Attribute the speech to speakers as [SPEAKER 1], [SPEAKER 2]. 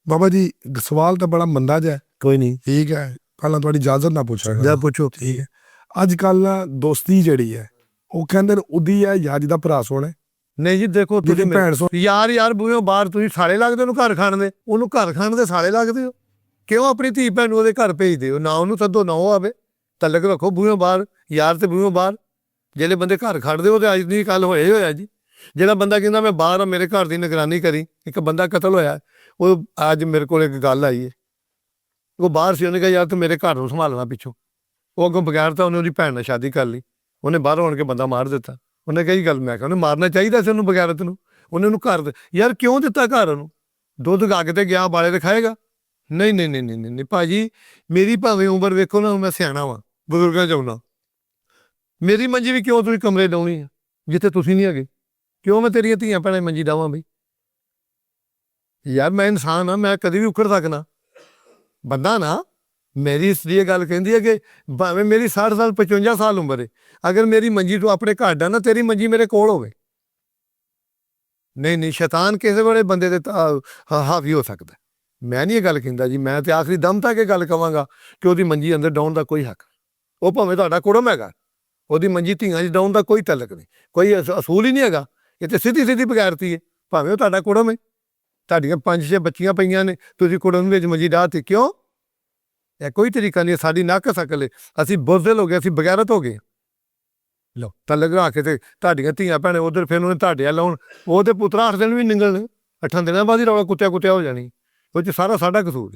[SPEAKER 1] ਬਾਬਾ ਜੀ ਸਵਾਲ ਤਾਂ ਬੜਾ ਮੰਦਾ ਜਿਹਾ ਹੈ।
[SPEAKER 2] ਕੋਈ ਨਹੀਂ,
[SPEAKER 1] ਠੀਕ ਹੈ, ਪਹਿਲਾਂ ਤੁਹਾਡੀ ਇਜਾਜ਼ਤ ਨਾਲ ਪੁੱਛਾਂਗਾ।
[SPEAKER 2] ਜਾ ਪੁੱਛੋ।
[SPEAKER 1] ਠੀਕ ਹੈ, ਅੱਜ ਕੱਲ ਦੋਸਤੀ ਜਿਹੜੀ ਹੈ ਉਹ ਕਹਿੰਦੇ ਨੇ ਉਹਦੀ ਹੈ ਯਾਰ ਜਿਹਦਾ ਭਰਾ ਸੋਹਣਾ।
[SPEAKER 2] ਨਹੀਂ ਜੀ ਦੇਖੋ,
[SPEAKER 1] ਜਿਹਦੀ ਭੈਣ
[SPEAKER 2] ਯਾਰ ਬੂਹੋਂ ਬਾਹਰ ਤੁਸੀਂ ਸਾਲੇ ਲੱਗਦੇ ਉਹਨੂੰ ਘਰ ਖਾਣ ਦੇ, ਉਹਨੂੰ ਘਰ ਖਾਣ ਦੇ ਸਾਲੇ ਲੱਗਦੇ ਹੋ। ਕਿਉਂ ਆਪਣੀ ਧੀ ਭੈਣ ਨੂੰ ਉਹਦੇ ਘਰ ਭੇਜਦੇ ਹੋ? ਨਾ ਉਹਨੂੰ ਸੱਦੋ ਨਾ ਉਹ ਆਵੇ, ਤਲਕ ਰੱਖੋ ਬੂਹੋਂ ਬਾਹਰ। ਯਾਰ ਤੇ ਬੂਹੋਂ ਬਾਹਰ, ਜਿਹੜੇ ਬੰਦੇ ਘਰ ਖੜਦੇ ਉਹ ਤੇ ਅੱਜ ਦੀ ਕੱਲ ਹੋਇਆ ਜੀ। ਜਿਹੜਾ ਬੰਦਾ ਕਹਿੰਦਾ ਮੈਂ ਬਾਹਰ ਆ, ਮੇਰੇ ਘਰ ਦੀ ਨਿਗਰਾਨੀ ਕਰੀ। ਇੱਕ ਬੰਦਾ ਕਤਲ ਹੋਇਆ, ਉਹ ਅੱਜ ਮੇਰੇ ਕੋਲ ਇੱਕ ਗੱਲ ਆਈ ਹੈ। ਉਹ ਬਾਹਰ ਸੀ, ਉਹਨੇ ਕਿਹਾ ਯਾਰ ਤੂੰ ਮੇਰੇ ਘਰ ਨੂੰ ਸੰਭਾਲਣਾ ਪਿੱਛੋਂ। ਉਹ ਅੱਗੋਂ ਬਗੈਰ ਤਾਂ ਉਹਨੇ ਉਹਦੀ ਭੈਣ ਨਾਲ ਸ਼ਾਦੀ ਕਰ ਲਈ, ਉਹਨੇ ਬਾਹਰੋਂ ਆਣ ਕੇ ਬੰਦਾ ਮਾਰ ਦਿੱਤਾ। ਉਹਨੇ ਕਹੀ ਗੱਲ, ਮੈਂ ਕਿਹਾ ਉਹਨੇ ਮਾਰਨਾ ਚਾਹੀਦਾ ਸੀ ਉਹਨੂੰ, ਬਗੈਰਤ ਨੂੰ। ਉਹਨੇ ਉਹਨੂੰ ਘਰ ਯਾਰ ਕਿਉਂ ਦਿੱਤਾ ਘਰ ਉਹਨੂੰ? ਦੁੱਧ ਅੱਗ ਤੇ ਗਿਆ, ਬਾਲੇ ਤੇ ਖਾਏਗਾ? ਨਹੀਂ ਨਹੀਂ ਨਹੀਂ ਨਹੀਂ ਨਹੀਂ ਭਾਜੀ, ਮੇਰੀ ਭਾਵੇਂ ਉਮਰ ਵੇਖੋ ਨਾ, ਮੈਂ ਸਿਆਣਾ ਵਾਂ, ਬਜ਼ੁਰਗਾਂ 'ਚ ਆਉਣਾ। ਮੇਰੀ ਮੰਜੀ ਵੀ ਕਿਉਂ ਤੁਸੀਂ ਕਮਰੇ ਡਾਉਣੀ ਆ ਜਿੱਥੇ ਤੁਸੀਂ ਨਹੀਂ ਹੈਗੇ? ਕਿਉਂ ਮੈਂ ਤੇਰੀਆਂ ਧੀਆਂ ਭੈਣਾਂ ਮੰਜੀ ਡਾਵਾਂ ਬਈ? ਯਾਰ ਮੈਂ ਇਨਸਾਨ ਆ, ਮੈਂ ਕਦੇ ਵੀ ਉਖੜ ਸਕਦਾ ਬੰਦਾ ਨਾ। ਮੇਰੀ ਇਸ ਲਈ ਇਹ ਗੱਲ ਕਹਿੰਦੀ ਹੈ ਕਿ ਭਾਵੇਂ ਮੇਰੀ 60 ਸਾਲ 55 ਸਾਲ ਉਮਰ ਹੈ, ਅਗਰ ਮੇਰੀ ਮੰਜੀ ਤੂੰ ਆਪਣੇ ਘਰ ਡਾ ਨਾ, ਤੇਰੀ ਮੰਜੀ ਮੇਰੇ ਕੋਲ ਹੋਵੇ। ਨਹੀਂ ਨਹੀਂ, ਸ਼ੈਤਾਨ ਕਿਸੇ ਵੇਲੇ ਬੰਦੇ ਦੇ ਹਾਵੀ ਹੋ ਸਕਦਾ। ਮੈਂ ਨਹੀਂ ਇਹ ਗੱਲ ਕਹਿੰਦਾ ਜੀ, ਮੈਂ ਤੇ ਆਖਰੀ ਦਮ ਤੱਕ ਇਹ ਗੱਲ ਕਹਾਂਗਾ ਕਿ ਉਹਦੀ ਮੰਜੀ ਅੰਦਰ ਡਾਉਣ ਦਾ ਕੋਈ ਹੱਕ। ਉਹ ਭਾਵੇਂ ਤੁਹਾਡਾ ਕੁੜਮ ਹੈਗਾ, ਉਹਦੀ ਮੰਜੀ ਧੀਆਂ 'ਚ ਡਾਉਣ ਦਾ ਕੋਈ ਤਲਕ ਨਹੀਂ, ਕੋਈ ਅਸੂਲ ਹੀ ਨਹੀਂ ਹੈਗਾ। ਇਹ ਤੇ ਸਿੱਧੀ ਸਿੱਧੀ ਬਗੈਰਤੀ ਹੈ। ਭਾਵੇਂ ਉਹ ਤੁਹਾਡਾ ਕੁੜਮ ਹੈ, ਤੁਹਾਡੀਆਂ 5-6 ਬੱਚੀਆਂ ਪਈਆਂ ਨੇ, ਤੁਸੀਂ ਕੁੜਮ ਵਿੱਚ ਮੰਜੀ ਡਾਹਤੀ ਕਿਉਂ? ਇਹ ਕੋਈ ਤਰੀਕਾ ਨਹੀਂ। ਸਾਡੀ ਨੱਕ ਸਕਲ, ਅਸੀਂ ਬੁਜ਼ਦਿਲ ਹੋ ਗਏ, ਅਸੀਂ ਬਗੈਰਤ ਹੋ ਗਏ। ਲਓ ਤਾਂ ਲਗਾ ਕੇ ਤੇ ਤੁਹਾਡੀਆਂ ਧੀਆਂ ਭੈਣੇ ਉਧਰ ਫਿਰ ਉਹਨੇ ਤੁਹਾਡੇ ਲਾਉਣ, ਉਹ ਤੇ ਪੁੱਤਰਾ 8 ਦਿਨ ਵੀ ਨਿਕਲਣ, 8 ਦਿਨਾਂ ਬਾਅਦ ਹੀ ਰੌਲਾ ਕੁੱਤਿਆ ਹੋ ਜਾਣੀ। ਉਹ 'ਚ ਸਾਰਾ ਸਾਡਾ ਕਸੂਰ।